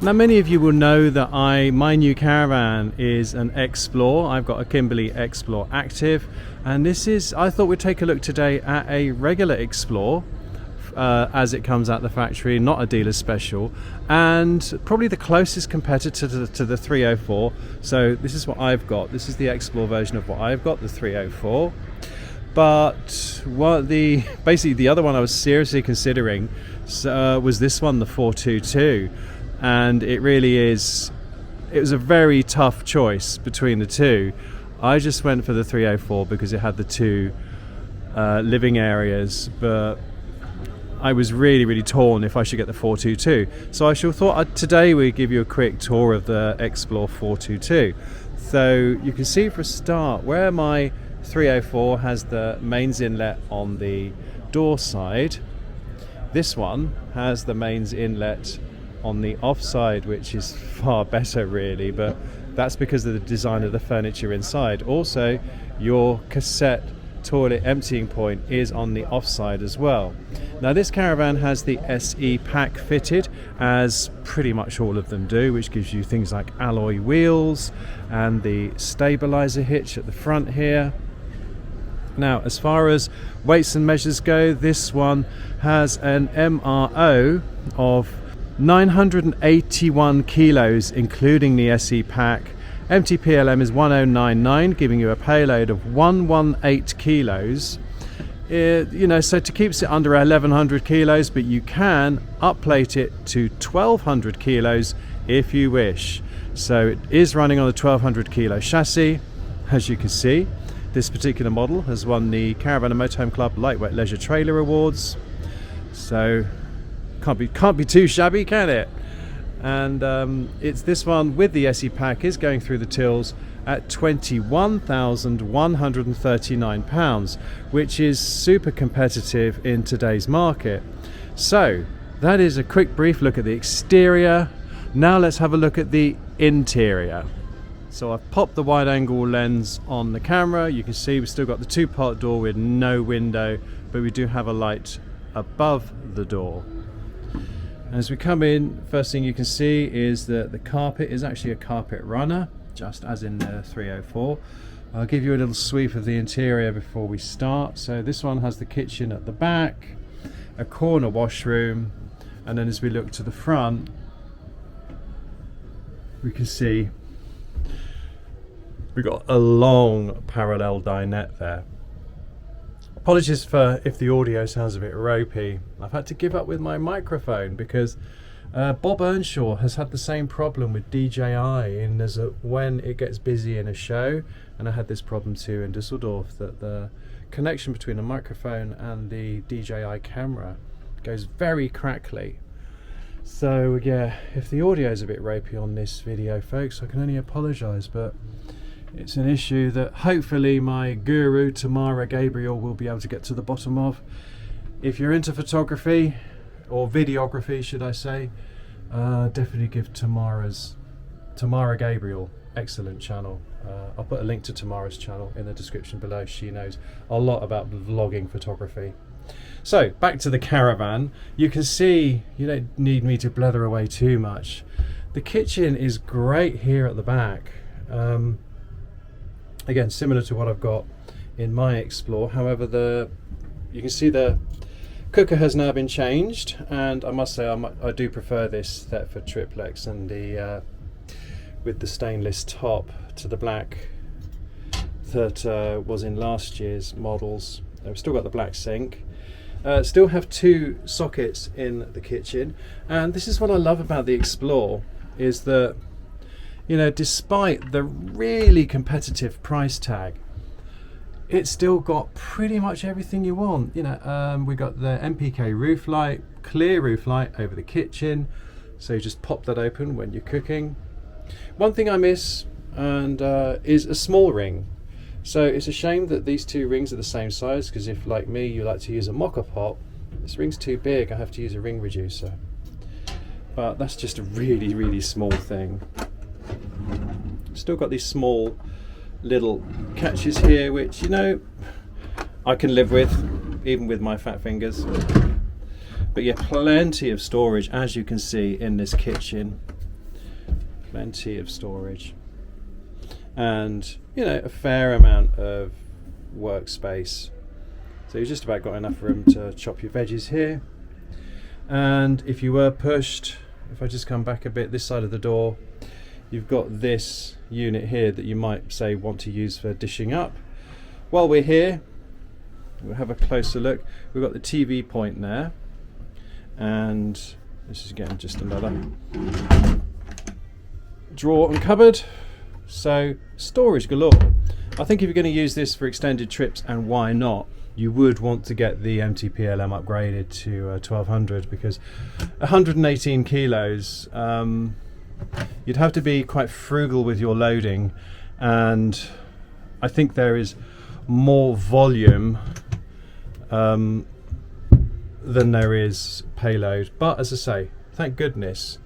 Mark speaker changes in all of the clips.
Speaker 1: Now many of you will know that my new caravan is an Xplore. I've got a Kimberley Xplore Active, and I thought we'd take a look today at a regular Xplore as it comes out the factory, not a dealer special, and probably the closest competitor to the 304. So this is what I've got. This is the Xplore version of what I've got, the 304. But basically the other one I was seriously considering was this one, the 422. And it was a very tough choice between the two. I just went for the 304 because it had the two living areas, but I was really torn if I should get the 422. So I thought today we'd give you a quick tour of the Xplore 422. So you can see for a start where my 304 has the mains inlet on the door side. This one has the mains inlet on the offside, which is far better really, but that's because of the design of the furniture inside. Also, your cassette toilet emptying point is on the offside as well. Now this caravan has the SE pack fitted, as pretty much all of them do, which gives you things like alloy wheels and the stabilizer hitch at the front here. Now as far as weights and measures go, this one has an MRO of 981 kilos including the SE pack. Empty PLM is 1099, giving you a payload of 118 kilos. So to keeps it under 1100 kilos, but you can upplate it to 1200 kilos if you wish. So it is running on a 1200 kilo chassis. As you can see, this particular model has won the Caravan and Motorhome Club Lightweight Leisure Trailer Awards. So can't be too shabby, can it? And it's this one with the SE pack is going through the tills at £21,139, which is super competitive in today's market. So that is a quick brief look at the exterior. Now let's have a look at the interior. So I've popped the wide angle lens on the camera. You can see we've still got the two-part door with no window, but we do have a light above the door. As we come in, first thing you can see is that the carpet is actually a carpet runner, just as in the 304. I'll give you a little sweep of the interior before we start. So this one has the kitchen at the back, a corner washroom, and then as we look to the front, we can see we've got a long parallel dinette there. Apologies for if the audio sounds a bit ropey. I've had to give up with my microphone because Bob Earnshaw has had the same problem with DJI when it gets busy in a show, and I had this problem too in Dusseldorf, that the connection between the microphone and the DJI camera goes very crackly. So yeah, if the audio is a bit ropey on this video, folks, I can only apologise, but it's an issue that hopefully my guru Tamara Gabriel will be able to get to the bottom of. If you're into photography, or videography should I say, definitely give Tamara Gabriel, excellent channel. I'll put a link to Tamara's channel in the description below. She knows a lot about vlogging photography. So back to the caravan. You can see, you don't need me to blather away too much. The kitchen is great here at the back. Again, similar to what I've got in my Xplore. However, you can see the cooker has now been changed, and I must say I do prefer this Thetford triplex and the with the stainless top to the black that was in last year's models. We've still got the black sink. Still have two sockets in the kitchen, and this is what I love about the Xplore, is that, you know, despite the really competitive price tag, it's still got pretty much everything you want. You know, we got the MPK roof light, clear roof light over the kitchen, so you just pop that open when you're cooking. One thing I miss is a small ring. So it's a shame that these two rings are the same size, because if, like me, you like to use a mocha pot, this ring's too big, I have to use a ring reducer. But that's just a really, really small thing. Still got these small little catches here, which, you know, I can live with, even with my fat fingers. But yeah, plenty of storage, as you can see, in this kitchen. plenty of storage, and you know, a fair amount of workspace. So you've just about got enough room to chop your veggies here. And if you were pushed, if I just come back a bit this side of the door, you've got this unit here that you might say want to use for dishing up. While we're here, we'll have a closer look. We've got the TV point there, and this is again just another drawer and cupboard. So storage galore. I think if you're going to use this for extended trips, and why not, you would want to get the MTPLM upgraded to 1200, because 118 kilos, you'd have to be quite frugal with your loading, and I think there is more volume than there is payload. But as I say, thank goodness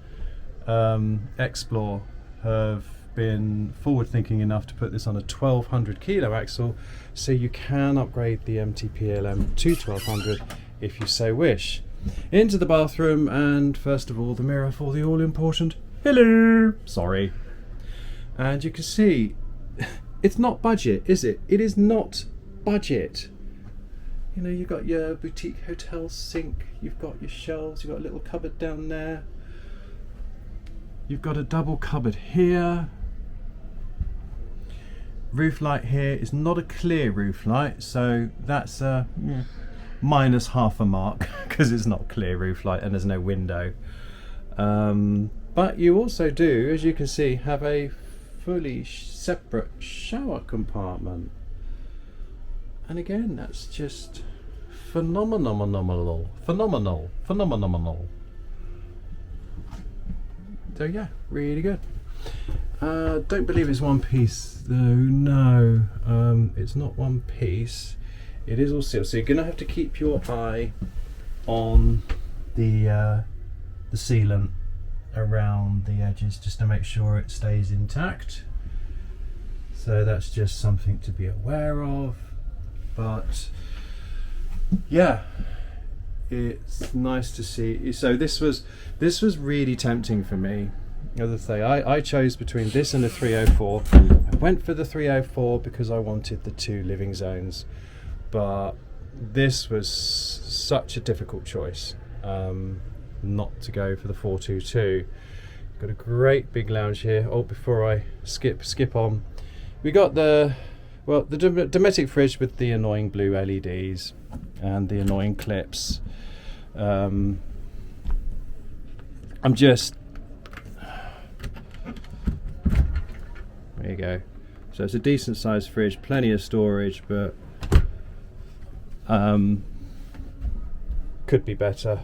Speaker 1: Xplore have been forward thinking enough to put this on a 1200 kilo axle, so you can upgrade the MTPLM to 1200 if you so wish. Into the bathroom, and first of all the mirror for the all important hello, sorry. And you can see it's not budget, is it? It is not budget. You know, you've got your boutique hotel sink, you've got your shelves, you've got a little cupboard down there, you've got a double cupboard here. Roof light here is not a clear roof light, so that's a minus half a mark because it's not clear roof light and there's no window. But you also do, as you can see, have a fully separate shower compartment. And again, that's just phenomenal. So yeah, really good. Don't believe it's one piece though. No, it's not one piece. It is all sealed. So you're gonna have to keep your eye on the sealant around the edges just to make sure it stays intact. So that's just something to be aware of. But yeah, it's nice to see. So this was really tempting for me. As I say, I chose between this and the 304. I went for the 304 because I wanted the 2 living zones, but this was such a difficult choice not to go for the 422. Got a great big lounge here. Oh, before I skip on, we got the Dometic fridge with the annoying blue LEDs and the annoying clips. I'm just, there you go. So it's a decent sized fridge, plenty of storage, but could be better.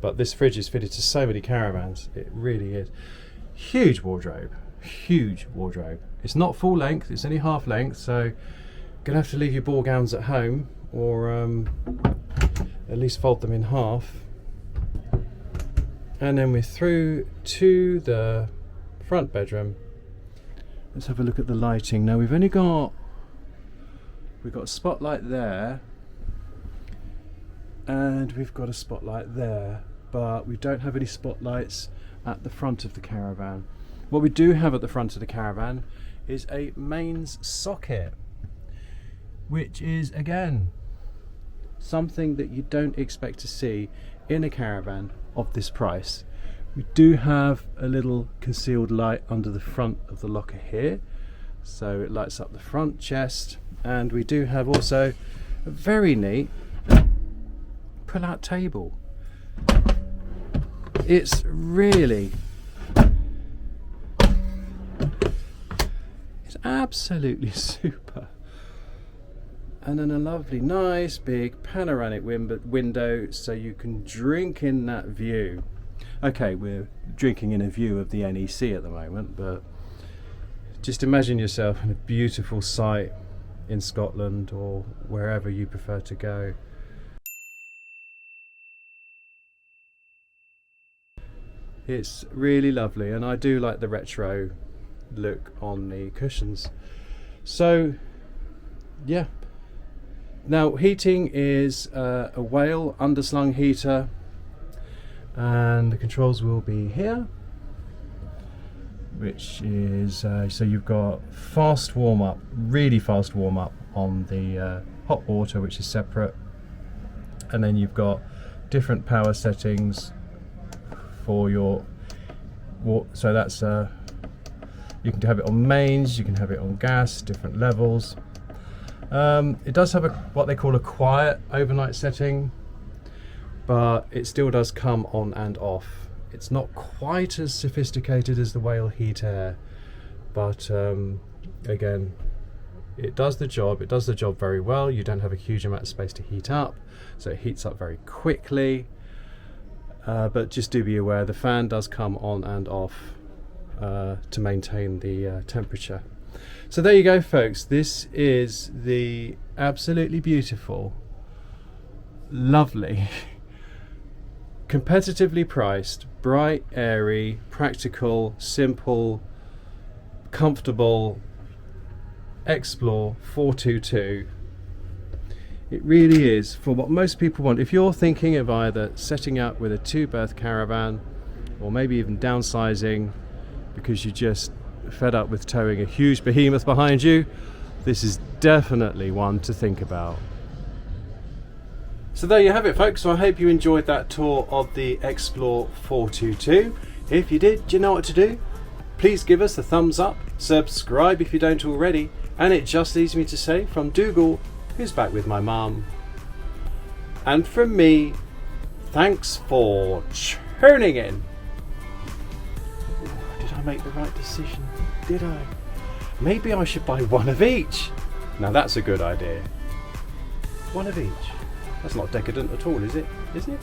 Speaker 1: But this fridge is fitted to so many caravans, it really is. Huge wardrobe. It's not full length, it's only half length, so gonna have to leave your ball gowns at home, or at least fold them in half. And then we're through to the front bedroom. Let's have a look at the lighting. Now we've got a spotlight there, and we've got a spotlight there, but we don't have any spotlights at the front of the caravan. What we do have at the front of the caravan is a mains socket, which is again something that you don't expect to see in a caravan of this price. We do have a little concealed light under the front of the locker here, so it lights up the front chest, and we do have also a very neat pull-out table. It's absolutely super. And then a lovely nice big panoramic window so you can drink in that view. Okay, we're drinking in a view of the NEC at the moment, but just imagine yourself in a beautiful site in Scotland or wherever you prefer to go. It's really lovely, and I do like the retro look on the cushions. So yeah, now heating is a Whale underslung heater, and the controls will be here, which is so you've got fast warm up, really fast warm up on the hot water, which is separate, and then you've got different power settings for your so that's you can have it on mains, you can have it on gas, different levels. It does have what they call a quiet overnight setting, but it still does come on and off. It's not quite as sophisticated as the Whale Heat Air, but again, it does the job. It does the job very well. You don't have a huge amount of space to heat up, so it heats up very quickly. But just do be aware, the fan does come on and off to maintain the temperature. So there you go, folks. This is the absolutely beautiful, lovely, competitively priced, bright, airy, practical, simple, comfortable Xplore 422. It really is for what most people want. If you're thinking of either setting up with a 2-berth caravan, or maybe even downsizing because you just fed up with towing a huge behemoth behind you, this is definitely one to think about. So there you have it, folks. So I hope you enjoyed that tour of the Xplore 422. If you did, you know what to do. Please give us a thumbs up, subscribe if you don't already, and it just leaves me to say, from Dougal, who's back with my mum, and from me, thanks for tuning in. Did I make the right decision? Did I? Maybe I should buy one of each. Now that's a good idea. One of each. That's not decadent at all, is it? Isn't it?